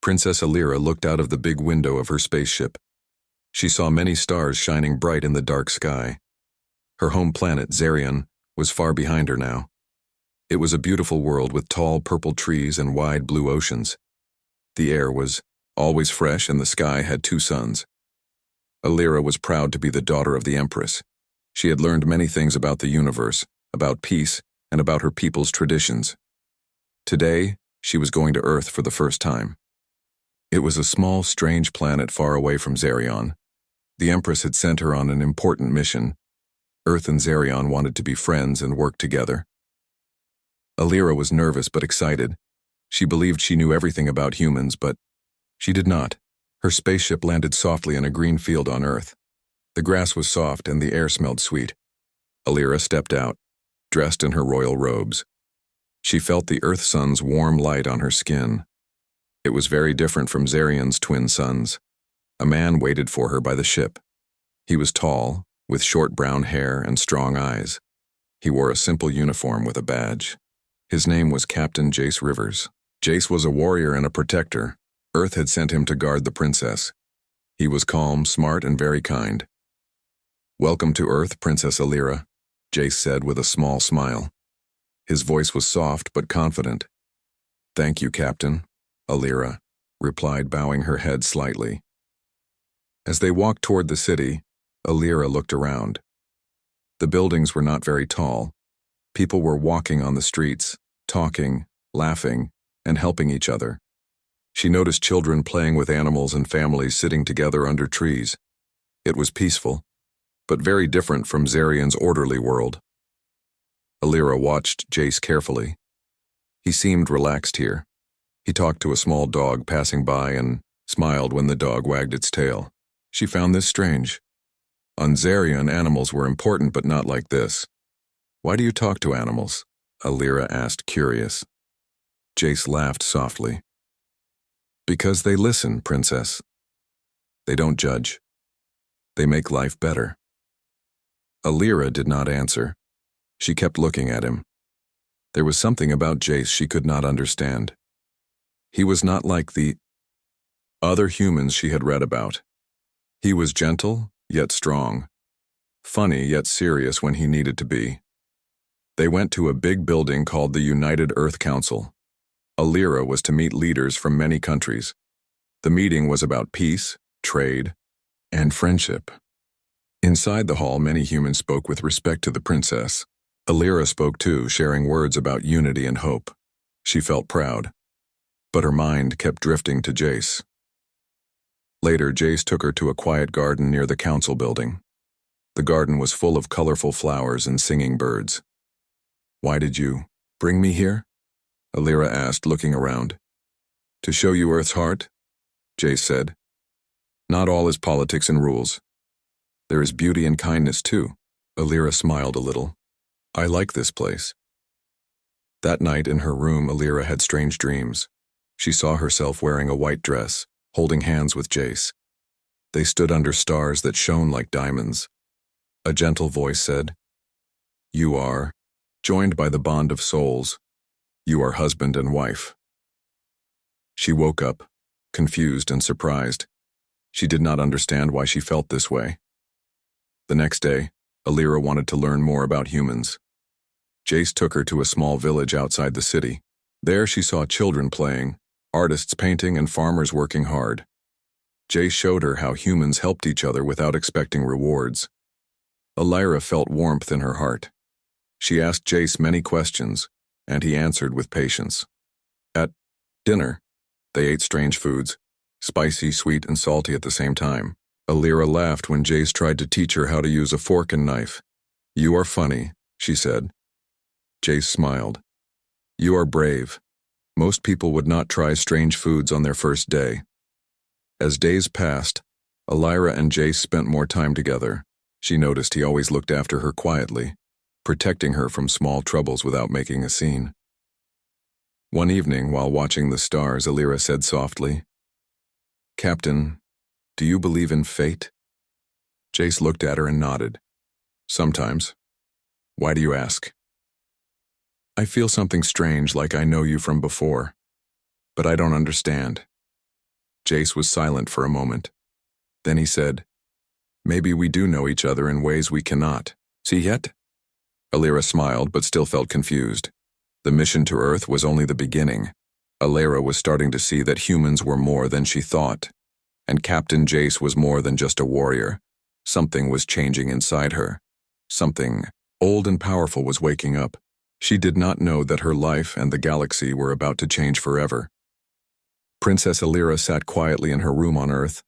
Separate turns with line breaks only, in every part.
Princess Alira looked out of the big window of her spaceship. She saw many stars shining bright in the dark sky. Her home planet, Zarion, was far behind her now. It was a beautiful world with tall purple trees and wide blue oceans. The air was always fresh and the sky had two suns. Alira was proud to be the daughter of the Empress. She had learned many things about the universe, about peace, and about her people's traditions. Today, she was going to Earth for the first time. It was a small, strange planet far away from Zarion. The Empress had sent her on an important mission. Earth and Zarion wanted to be friends and work together. Alira was nervous but excited. She believed she knew everything about humans, but she did not. Her spaceship landed softly in a green field on Earth. The grass was soft and the air smelled sweet. Alira stepped out, dressed in her royal robes. She felt the Earth sun's warm light on her skin. It was very different from Zarion's twin suns. A man waited for her by the ship. He was tall, with short brown hair and strong eyes. He wore a simple uniform with a badge. His name was Captain Jace Rivers. Jace was a warrior and a protector. Earth had sent him to guard the princess. He was calm, smart, and very kind. "Welcome to Earth, Princess Alira," Jace said with a small smile. His voice was soft but confident. "Thank you, Captain," Alira replied, bowing her head slightly. As they walked toward the city, Alira looked around. The buildings were not very tall. People were walking on the streets, talking, laughing, and helping each other. She noticed children playing with animals and families sitting together under trees. It was peaceful, but very different from Zarion's orderly world. Alira watched Jace carefully. He seemed relaxed here. He talked to a small dog passing by and smiled when the dog wagged its tail. She found this strange. On Zarion, animals were important, but not like this. "Why do you talk to animals?" Alira asked, curious. Jace laughed softly. "Because they listen, Princess. They don't judge. They make life better." Alira did not answer. She kept looking at him. There was something about Jace she could not understand. He was not like the other humans she had read about. He was gentle, yet strong. Funny, yet serious when he needed to be. They went to a big building called the United Earth Council. Alira was to meet leaders from many countries. The meeting was about peace, trade, and friendship. Inside the hall, many humans spoke with respect to the princess. Alira spoke too, sharing words about unity and hope. She felt proud, but her mind kept drifting to Jace. Later, Jace took her to a quiet garden near the council building. The garden was full of colorful flowers and singing birds. "Why did you bring me here?" Alira asked, looking around. "To show you Earth's heart," Jace said. "Not all is politics and rules. There is beauty and kindness too." Alira smiled a little. "I like this place." That night in her room, Alira had strange dreams. She saw herself wearing a white dress, holding hands with Jace. They stood under stars that shone like diamonds. A gentle voice said, "You are joined by the bond of souls. You are husband and wife." She woke up, confused and surprised. She did not understand why she felt this way. The next day, Alira wanted to learn more about humans. Jace took her to a small village outside the city. There she saw children playing, artists painting, and farmers working hard. Jace showed her how humans helped each other without expecting rewards. Alira felt warmth in her heart. She asked Jace many questions, and he answered with patience. At dinner, they ate strange foods, spicy, sweet, and salty at the same time. Alira laughed when Jace tried to teach her how to use a fork and knife. "You are funny," she said. Jace smiled. "You are brave. Most people would not try strange foods on their first day." As days passed, Alira and Jace spent more time together. She noticed he always looked after her quietly, protecting her from small troubles without making a scene. One evening, while watching the stars, Alira said softly, "Captain, do you believe in fate?" Jace looked at her and nodded. "Sometimes. Why do you ask?" "I feel something strange, like I know you from before, but I don't understand. Jace was silent for a moment. Then he said, "Maybe we do know each other in ways we cannot see yet?" Alira smiled but still felt confused. The mission to Earth was only the beginning. Alira was starting to see that humans were more than she thought. And Captain Jace was more than just a warrior. Something was changing inside her. Something old and powerful was waking up. She did not know that her life and the galaxy were about to change forever. Princess Alira sat quietly in her room on Earth.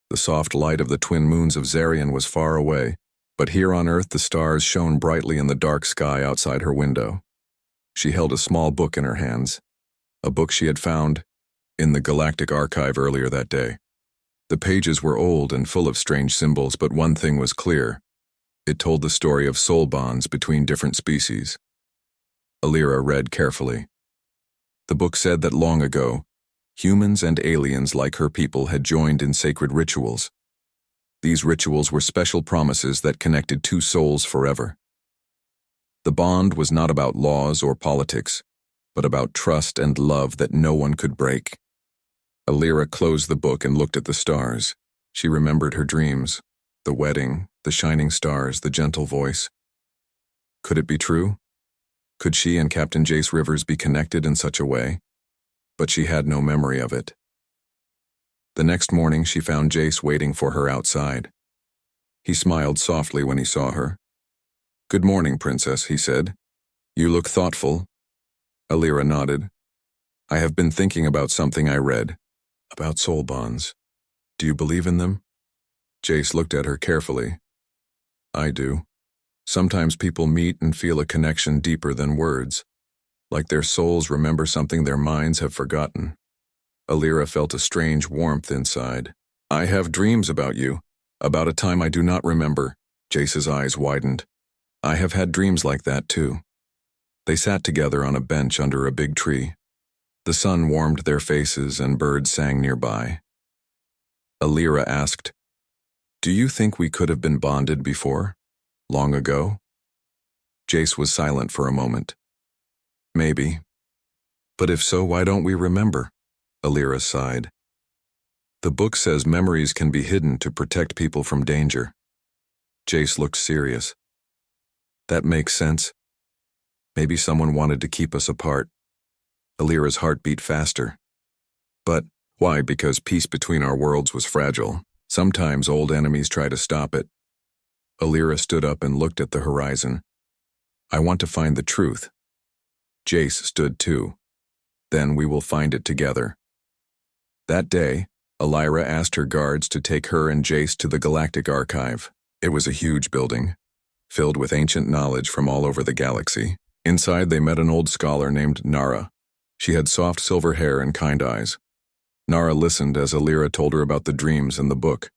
The soft light of the twin moons of Zarian was far away, but here on Earth the stars shone brightly in the dark sky outside her window. She held a small book in her hands, a book she had found in the Galactic Archive earlier that day. The pages were old and full of strange symbols, but one thing was clear. It told the story of soul bonds between different species. Alira read carefully. The book said that long ago, humans and aliens like her people had joined in sacred rituals. These rituals were special promises that connected two souls forever. The bond was not about laws or politics, but about trust and love that no one could break. Alira closed the book and looked at the stars. She remembered her dreams, the wedding, the shining stars, the gentle voice. Could it be true? Could she and Captain Jace Rivers be connected in such a way? But she had no memory of it. The next morning she found Jace waiting for her outside. He smiled softly when he saw her. "Good morning, Princess," he said. "You look thoughtful." Alira nodded. "I have been thinking about something I read. About soul bonds. Do you believe in them?" Jace looked at her carefully. "I do. Sometimes people meet and feel a connection deeper than words, like their souls remember something their minds have forgotten." Alira felt a strange warmth inside. "I have dreams about you, about a time I do not remember." Jace's eyes widened. "I have had dreams like that too." They sat together on a bench under a big tree. The sun warmed their faces and birds sang nearby. Alira asked, "Do you think we could have been bonded before? Long ago?" Jace was silent for a moment. "Maybe. But if so, why don't we remember?" Alira sighed. "The book says memories can be hidden to protect people from danger." Jace looked serious. "That makes sense. Maybe someone wanted to keep us apart." Alira's heart beat faster. "But why? Because peace between our worlds was fragile. Sometimes old enemies try to stop it." Alira stood up and looked at the horizon. "I want to find the truth." Jace stood too. "Then we will find it together." That day, Alira asked her guards to take her and Jace to the Galactic Archive. It was a huge building, filled with ancient knowledge from all over the galaxy. Inside they met an old scholar named Nara. She had soft silver hair and kind eyes. Nara listened as Alira told her about the dreams in the book.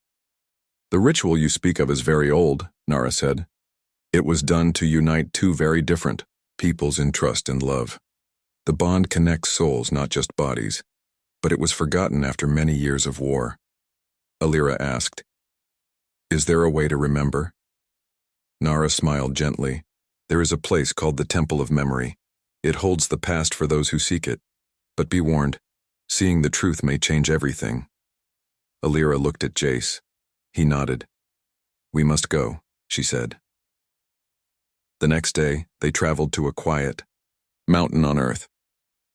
"The ritual you speak of is very old," Nara said. "It was done to unite two very different peoples in trust and love. The bond connects souls, not just bodies. But it was forgotten after many years of war." Alira asked, "Is there a way to remember?" Nara smiled gently. "There is a place called the Temple of Memory. It holds the past for those who seek it. But be warned, seeing the truth may change everything." Alira looked at Jace. He nodded. "We must go," she said. The next day, they traveled to a quiet mountain on Earth.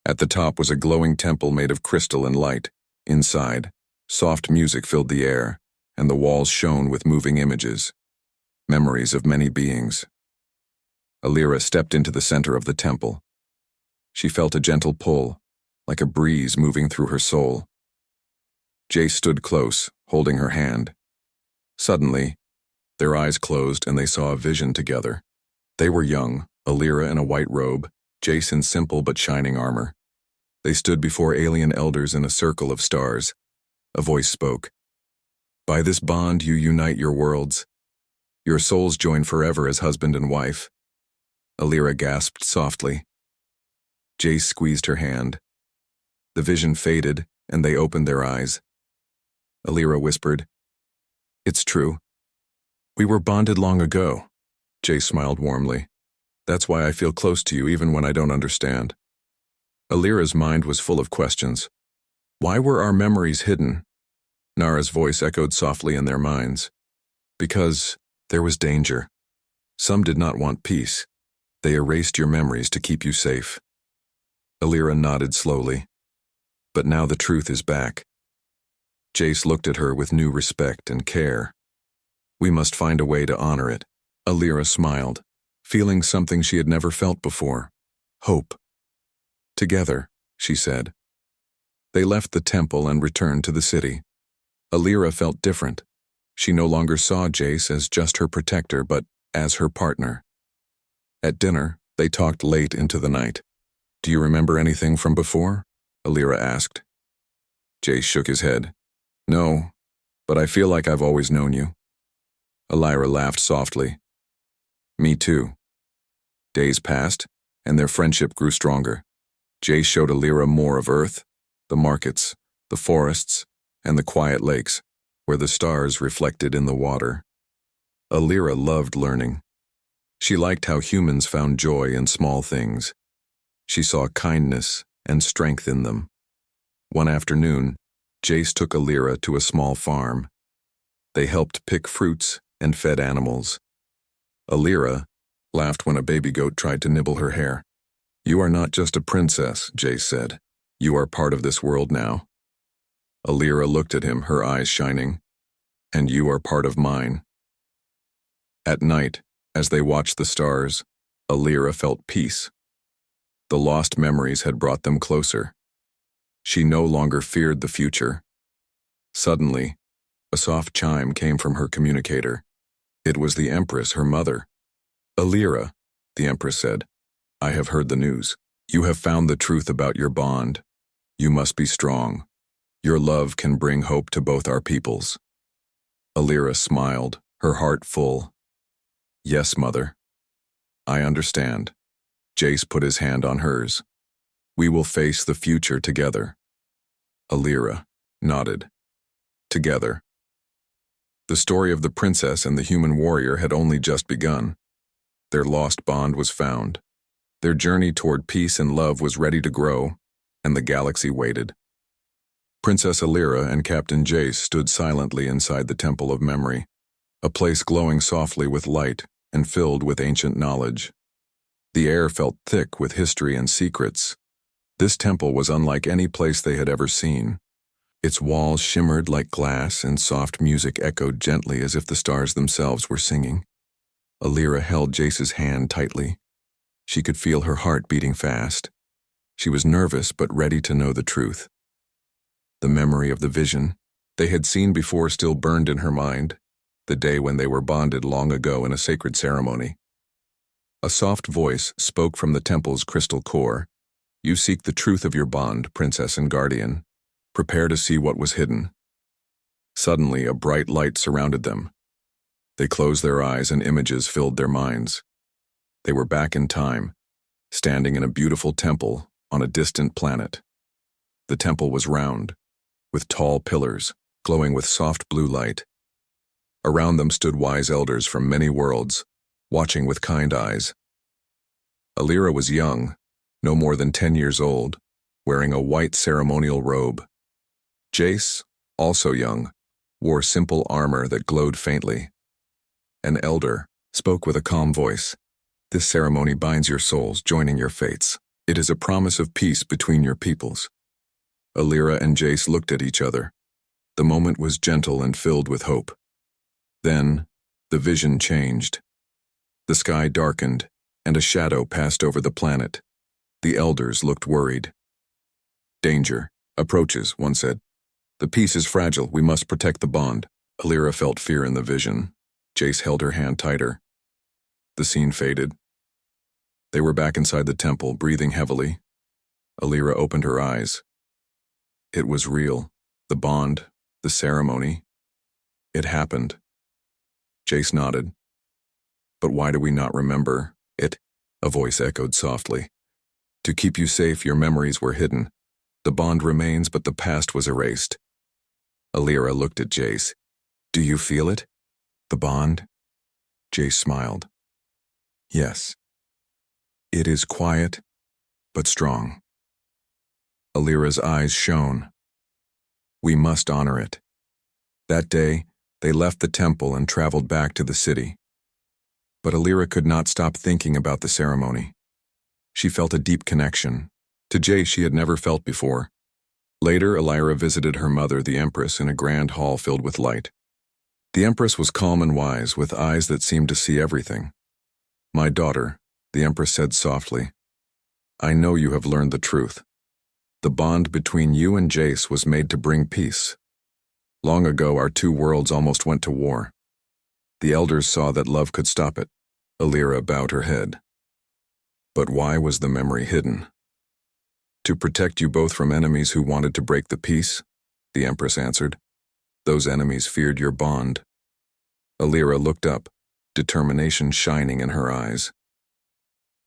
At the top was a glowing temple made of crystal and light. Inside, soft music filled the air, and the walls shone with moving images, memories of many beings. Alira stepped into the center of the temple. She felt a gentle pull, like a breeze moving through her soul. Jace stood close, holding her hand. Suddenly, their eyes closed and they saw a vision together. They were young, Alira in a white robe, Jace in simple but shining armor. They stood before alien elders in a circle of stars. A voice spoke. "By this bond you unite your worlds. Your souls join forever as husband and wife." Alira gasped softly. Jace squeezed her hand. The vision faded, and they opened their eyes. Alira whispered, "It's true. We were bonded long ago." Jace smiled warmly. "That's why I feel close to you even when I don't understand." Alira's mind was full of questions. Why were our memories hidden? Nara's voice echoed softly in their minds. Because there was danger. Some did not want peace. They erased your memories to keep you safe. Alira nodded slowly. But now the truth is back. Jace looked at her with new respect and care. We must find a way to honor it. Alira smiled, feeling something she had never felt before. Hope. Together, she said. They left the temple and returned to the city. Alira felt different. She no longer saw Jace as just her protector, but as her partner. At dinner, they talked late into the night. Do you remember anything from before? Alira asked. Jace shook his head. No, but I feel like I've always known you. Alira laughed softly. Me too. Days passed, and their friendship grew stronger. Jace showed Alira more of Earth, the markets, the forests, and the quiet lakes, where the stars reflected in the water. Alira loved learning. She liked how humans found joy in small things. She saw kindness and strength in them. One afternoon, Jace took Alira to a small farm. They helped pick fruits and fed animals. Alira laughed when a baby goat tried to nibble her hair. You are not just a princess, Jace said. You are part of this world now. Alira looked at him, her eyes shining. And you are part of mine. At night, as they watched the stars, Alira felt peace. The lost memories had brought them closer. She no longer feared the future. Suddenly, a soft chime came from her communicator. It was the Empress, her mother. Alira, the Empress said, I have heard the news. You have found the truth about your bond. You must be strong. Your love can bring hope to both our peoples. Alira smiled, her heart full. Yes, Mother. I understand. Jace put his hand on hers. We will face the future together. Alira nodded. Together. The story of the princess and the human warrior had only just begun. Their lost bond was found. Their journey toward peace and love was ready to grow, and the galaxy waited. Princess Alira and Captain Jace stood silently inside the Temple of Memory, a place glowing softly with light and filled with ancient knowledge. The air felt thick with history and secrets. This temple was unlike any place they had ever seen. Its walls shimmered like glass and soft music echoed gently as if the stars themselves were singing. Alira held Jace's hand tightly. She could feel her heart beating fast. She was nervous but ready to know the truth. The memory of the vision they had seen before still burned in her mind, the day when they were bonded long ago in a sacred ceremony. A soft voice spoke from the temple's crystal core. You seek the truth of your bond, Princess and Guardian. Prepare to see what was hidden. Suddenly, a bright light surrounded them. They closed their eyes and images filled their minds. They were back in time, standing in a beautiful temple on a distant planet. The temple was round, with tall pillars, glowing with soft blue light. Around them stood wise elders from many worlds, watching with kind eyes. Alira was young, no more than 10 years old, wearing a white ceremonial robe. Jace, also young, wore simple armor that glowed faintly. An elder spoke with a calm voice. This ceremony binds your souls, joining your fates. It is a promise of peace between your peoples. Alira and Jace looked at each other. The moment was gentle and filled with hope. Then, the vision changed. The sky darkened, and a shadow passed over the planet. The elders looked worried. Danger approaches, one said. The peace is fragile, we must protect the bond. Alira felt fear in the vision. Jace held her hand tighter. The scene faded. They were back inside the temple, breathing heavily. Alira opened her eyes. It was real. The bond, the ceremony. It happened. Jace nodded. But why do we not remember it? A voice echoed softly. To keep you safe, your memories were hidden. The bond remains, but the past was erased. Alira looked at Jace. Do you feel it? The bond? Jace smiled. Yes. It is quiet, but strong. Alira's eyes shone. We must honor it. That day, they left the temple and traveled back to the city. But Alira could not stop thinking about the ceremony. She felt a deep connection to Jace she had never felt before. Later, Alira visited her mother, the Empress, in a grand hall filled with light. The Empress was calm and wise, with eyes that seemed to see everything. "My daughter," the Empress said softly, "I know you have learned the truth. The bond between you and Jace was made to bring peace. Long ago, our two worlds almost went to war. The elders saw that love could stop it." Alira bowed her head. "But why was the memory hidden?" "To protect you both from enemies who wanted to break the peace," the Empress answered. "Those enemies feared your bond." Alira looked up, determination shining in her eyes.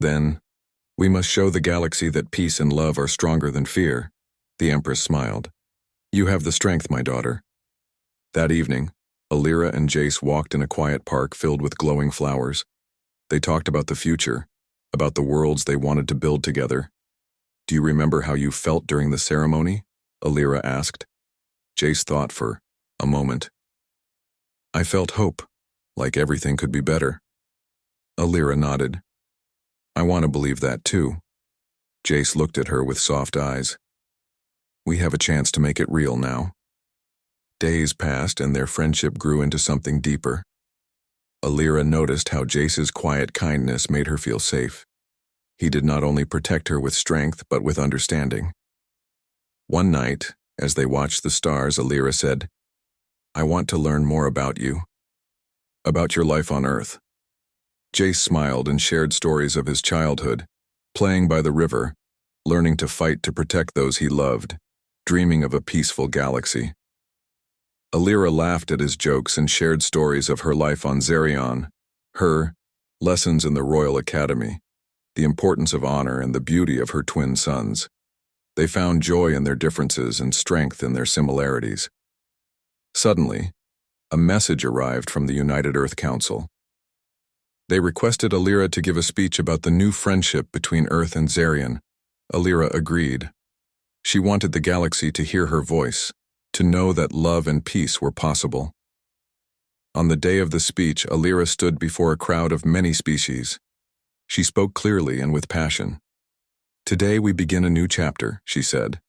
"Then, we must show the galaxy that peace and love are stronger than fear," the Empress smiled. "You have the strength, my daughter." That evening, Alira and Jace walked in a quiet park filled with glowing flowers. They talked about the future, about the worlds they wanted to build together. "Do you remember how you felt during the ceremony?" Alira asked. Jace thought for a moment. "I felt hope, like everything could be better." Alira nodded. "I want to believe that too." Jace looked at her with soft eyes. "We have a chance to make it real now." Days passed and their friendship grew into something deeper. Alira noticed how Jace's quiet kindness made her feel safe. He did not only protect her with strength, but with understanding. One night, as they watched the stars, Alira said, "I want to learn more about you. About your life on Earth." Jace smiled and shared stories of his childhood, playing by the river, learning to fight to protect those he loved, dreaming of a peaceful galaxy. Alira laughed at his jokes and shared stories of her life on Zerion, her lessons in the Royal Academy, the importance of honor and the beauty of her twin sons. They found joy in their differences and strength in their similarities. Suddenly, a message arrived from the United Earth Council. They requested Alira to give a speech about the new friendship between Earth and Zerion. Alira agreed. She wanted the galaxy to hear her voice, to know that love and peace were possible. On the day of the speech, Alira stood before a crowd of many species. She spoke clearly and with passion. "Today we begin a new chapter," she said.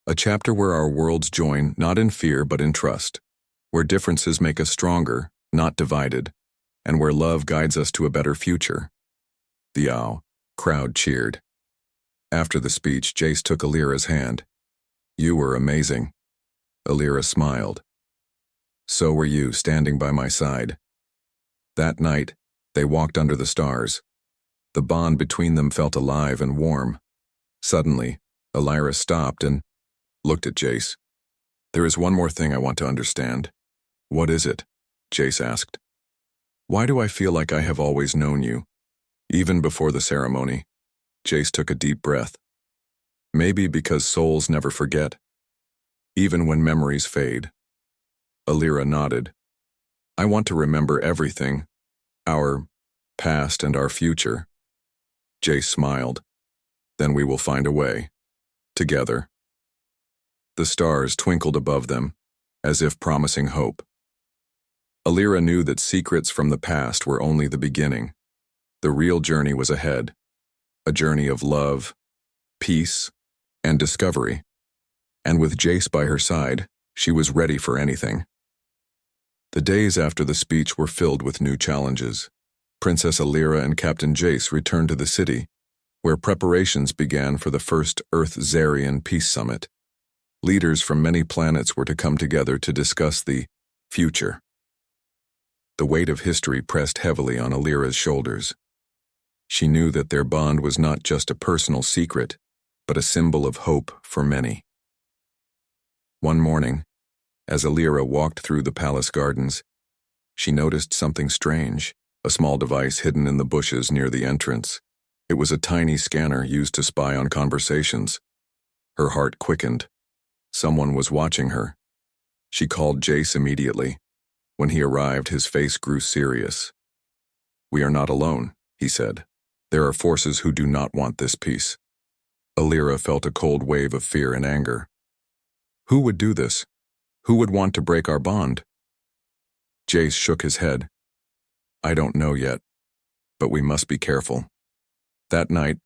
"A chapter where our worlds join, not in fear but in trust. Where differences make us stronger, not divided. And where love guides us to a better future." The crowd cheered. After the speech, Jace took Alira's hand. "You were amazing." Alira smiled. "So were you, standing by my side." That night, they walked under the stars. The bond between them felt alive and warm. Suddenly, Alira stopped and looked at Jace. "There is one more thing I want to understand." "What is it?" Jace asked. "Why do I feel like I have always known you, even before the ceremony?" Jace took a deep breath. "Maybe because souls never forget, even when memories fade." Alira nodded. "I want to remember everything, our past and our future." Jace smiled. "Then we will find a way, together." The stars twinkled above them, as if promising hope. Alira knew that secrets from the past were only the beginning. The real journey was ahead, a journey of love, peace, and discovery. And with Jace by her side, she was ready for anything. The days after the speech were filled with new challenges. Princess Alira and Captain Jace returned to the city, where preparations began for the first Earth-Zerion Peace Summit. Leaders from many planets were to come together to discuss the future. The weight of history pressed heavily on Alira's shoulders. She knew that their bond was not just a personal secret, but a symbol of hope for many. One morning, as Alira walked through the palace gardens, she noticed something strange, a small device hidden in the bushes near the entrance. It was a tiny scanner used to spy on conversations. Her heart quickened. Someone was watching her. She called Jace immediately. When he arrived, his face grew serious. "We are not alone," he said. "There are forces who do not want this peace." Alira felt a cold wave of fear and anger. Who would do this? Who would want to break our bond? Jace shook his head. I don't know yet, but we must be careful. That night,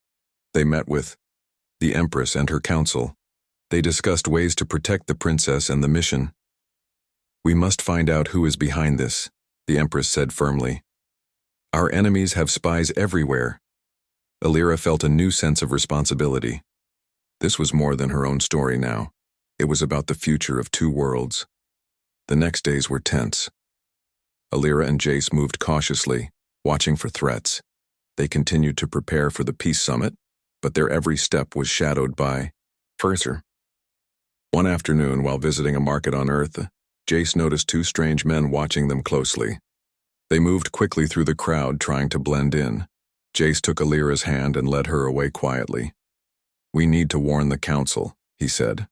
they met with the Empress and her council. They discussed ways to protect the princess and the mission. We must find out who is behind this, the Empress said firmly. Our enemies have spies everywhere. Alira felt a new sense of responsibility. This was more than her own story now. It was about the future of two worlds. The next days were tense. Alira and Jace moved cautiously, watching for threats. They continued to prepare for the peace summit, but their every step was shadowed by pressure. One afternoon, while visiting a market on Earth, Jace noticed two strange men watching them closely. They moved quickly through the crowd, trying to blend in. Jace took Alira's hand and led her away quietly. We need to warn the council, he said.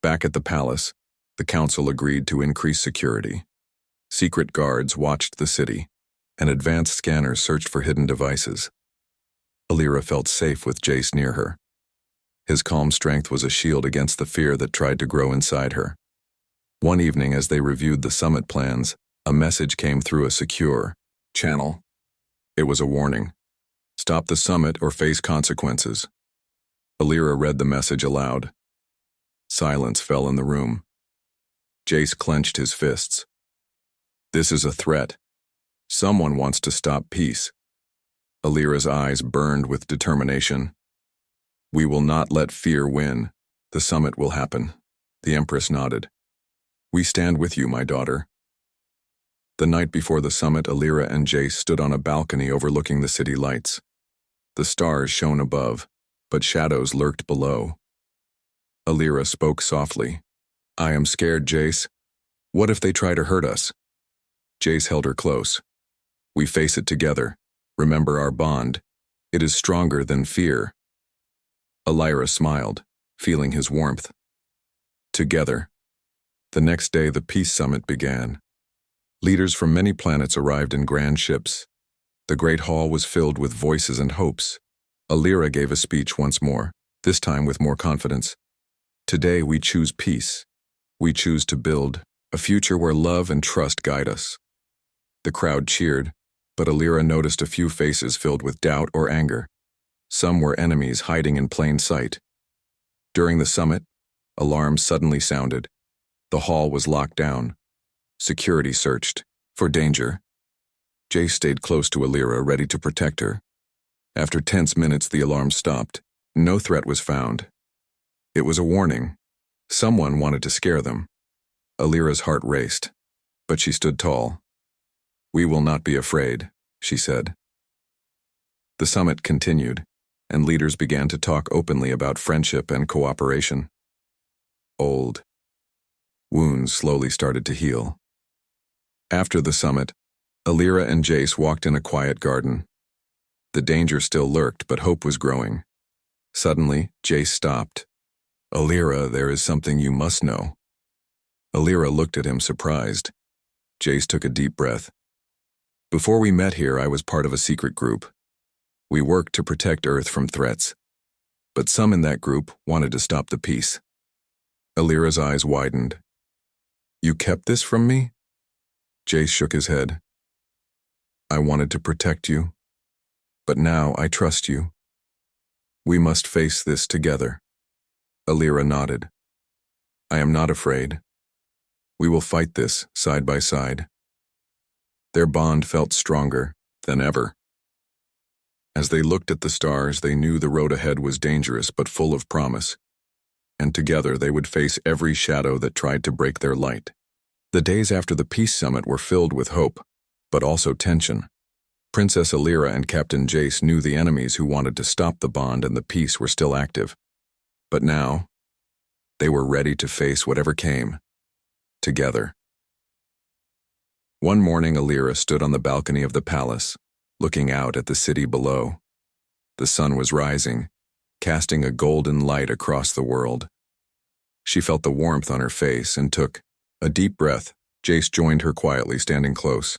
Back at the palace, the council agreed to increase security. Secret guards watched the city, and advanced scanners searched for hidden devices. Alira felt safe with Jace near her. His calm strength was a shield against the fear that tried to grow inside her. One evening, as they reviewed the summit plans, a message came through a secure channel. It was a warning. Stop the summit or face consequences. Alira read the message aloud. Silence fell in the room. Jace clenched his fists. This is a threat. Someone wants to stop peace. Alira's eyes burned with determination. We will not let fear win. The summit will happen. The Empress nodded. We stand with you, my daughter. The night before the summit, Alira and Jace stood on a balcony overlooking the city lights. The stars shone above, but shadows lurked below. Alira spoke softly. I am scared, Jace. What if they try to hurt us? Jace held her close. We face it together. Remember our bond. It is stronger than fear. Alira smiled, feeling his warmth. Together. The next day, the peace summit began. Leaders from many planets arrived in grand ships. The great hall was filled with voices and hopes. Alira gave a speech once more, this time with more confidence. Today we choose peace. We choose to build a future where love and trust guide us. The crowd cheered, but Alira noticed a few faces filled with doubt or anger. Some were enemies hiding in plain sight. During the summit, alarms suddenly sounded. The hall was locked down. Security searched for danger. Jace stayed close to Alira, ready to protect her. After tense minutes, the alarm stopped. No threat was found. It was a warning. Someone wanted to scare them. Alira's heart raced, but she stood tall. We will not be afraid, she said. The summit continued, and leaders began to talk openly about friendship and cooperation. Old wounds slowly started to heal. After the summit, Alira and Jace walked in a quiet garden. The danger still lurked, but hope was growing. Suddenly, Jace stopped. Alira, there is something you must know. Alira looked at him, surprised. Jace took a deep breath. Before we met here, I was part of a secret group. We worked to protect Earth from threats. But some in that group wanted to stop the peace. Alira's eyes widened. You kept this from me? Jace shook his head. I wanted to protect you, but now I trust you. We must face this together. Alira nodded. I am not afraid. We will fight this side by side. Their bond felt stronger than ever. As they looked at the stars, they knew the road ahead was dangerous but full of promise, and together they would face every shadow that tried to break their light. The days after the peace summit were filled with hope, but also tension. Princess Alira and Captain Jace knew the enemies who wanted to stop the bond and the peace were still active. But now, they were ready to face whatever came, together. One morning, Alira stood on the balcony of the palace, looking out at the city below. The sun was rising, casting a golden light across the world. She felt the warmth on her face and took a deep breath. Jace joined her quietly, standing close.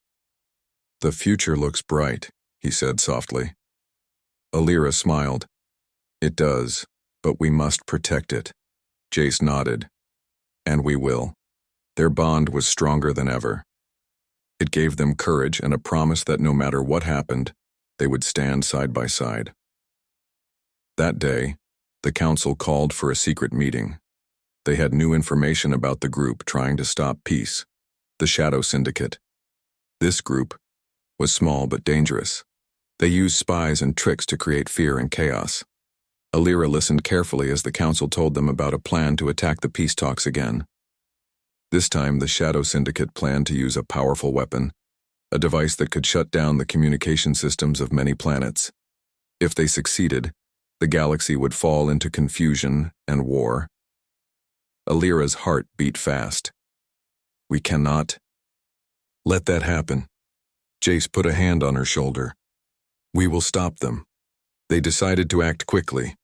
The future looks bright, he said softly. Alira smiled. It does, but we must protect it. Jace nodded. And we will. Their bond was stronger than ever. It gave them courage and a promise that no matter what happened, they would stand side by side. That day, the council called for a secret meeting. They had new information about the group trying to stop peace, the Shadow Syndicate. This group was small but dangerous. They used spies and tricks to create fear and chaos. Alira listened carefully as the council told them about a plan to attack the peace talks again. This time, the Shadow Syndicate planned to use a powerful weapon, a device that could shut down the communication systems of many planets. If they succeeded, the galaxy would fall into confusion and war. Alira's heart beat fast. We cannot let that happen. Jace put a hand on her shoulder. We will stop them. They decided to act quickly.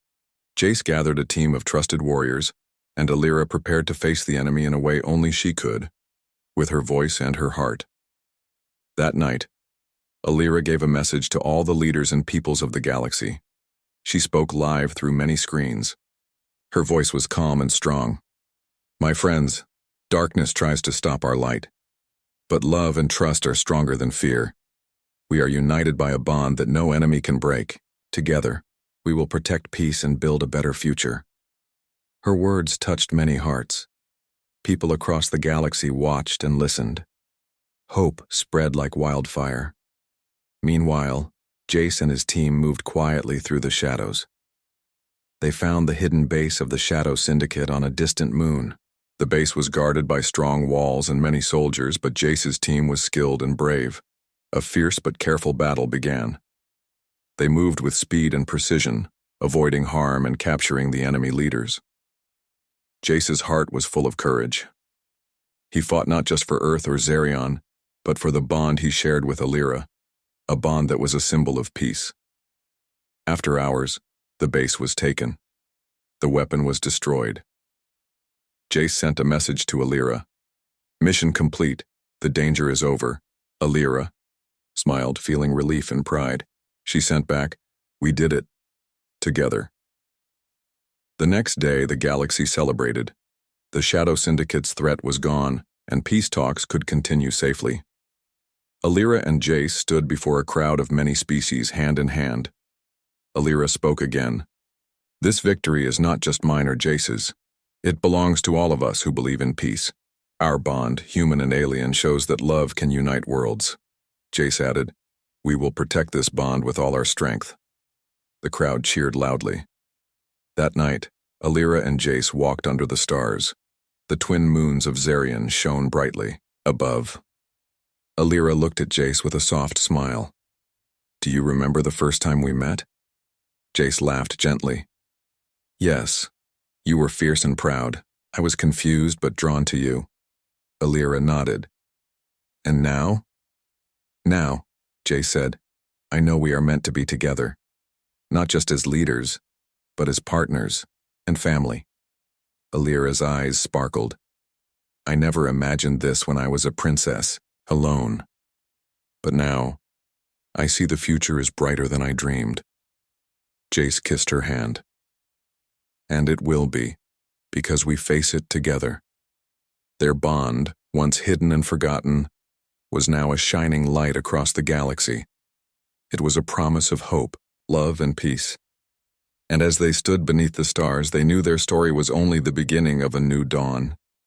Jace gathered a team of trusted warriors, and Alira prepared to face the enemy in a way only she could, with her voice and her heart. That night, Alira gave a message to all the leaders and peoples of the galaxy. She spoke live through many screens. Her voice was calm and strong. My friends, darkness tries to stop our light. But love and trust are stronger than fear. We are united by a bond that no enemy can break. Together, we will protect peace and build a better future. Her words touched many hearts. People across the galaxy watched and listened. Hope spread like wildfire. Meanwhile, Jace and his team moved quietly through the shadows. They found the hidden base of the Shadow Syndicate on a distant moon. The base was guarded by strong walls and many soldiers, but Jace's team was skilled and brave. A fierce but careful battle began. They moved with speed and precision, avoiding harm and capturing the enemy leaders. Jace's heart was full of courage. He fought not just for Earth or Zerion, but for the bond he shared with Alira, a bond that was a symbol of peace. After hours, the base was taken. The weapon was destroyed. Jace sent a message to Alira. Mission complete. The danger is over. Alira smiled, feeling relief and pride. She sent back, we did it. Together. The next day, the galaxy celebrated. The Shadow Syndicate's threat was gone, and peace talks could continue safely. Alira and Jace stood before a crowd of many species, hand in hand. Alira spoke again. This victory is not just mine or Jace's. It belongs to all of us who believe in peace. Our bond, human and alien, shows that love can unite worlds. Jace added, we will protect this bond with all our strength. The crowd cheered loudly. That night, Alira and Jace walked under the stars. The twin moons of Zerion shone brightly above. Alira looked at Jace with a soft smile. Do you remember the first time we met? Jace laughed gently. Yes, you were fierce and proud. I was confused but drawn to you. Alira nodded. And now? Now, Jace said, I know we are meant to be together. Not just as leaders, but as partners and family. Alira's eyes sparkled. I never imagined this when I was a princess, alone. But now, I see the future is brighter than I dreamed. Jace kissed her hand. And it will be, because we face it together. Their bond, once hidden and forgotten, was now a shining light across the galaxy. It was a promise of hope, love, and peace. And as they stood beneath the stars, they knew their story was only the beginning of a new dawn.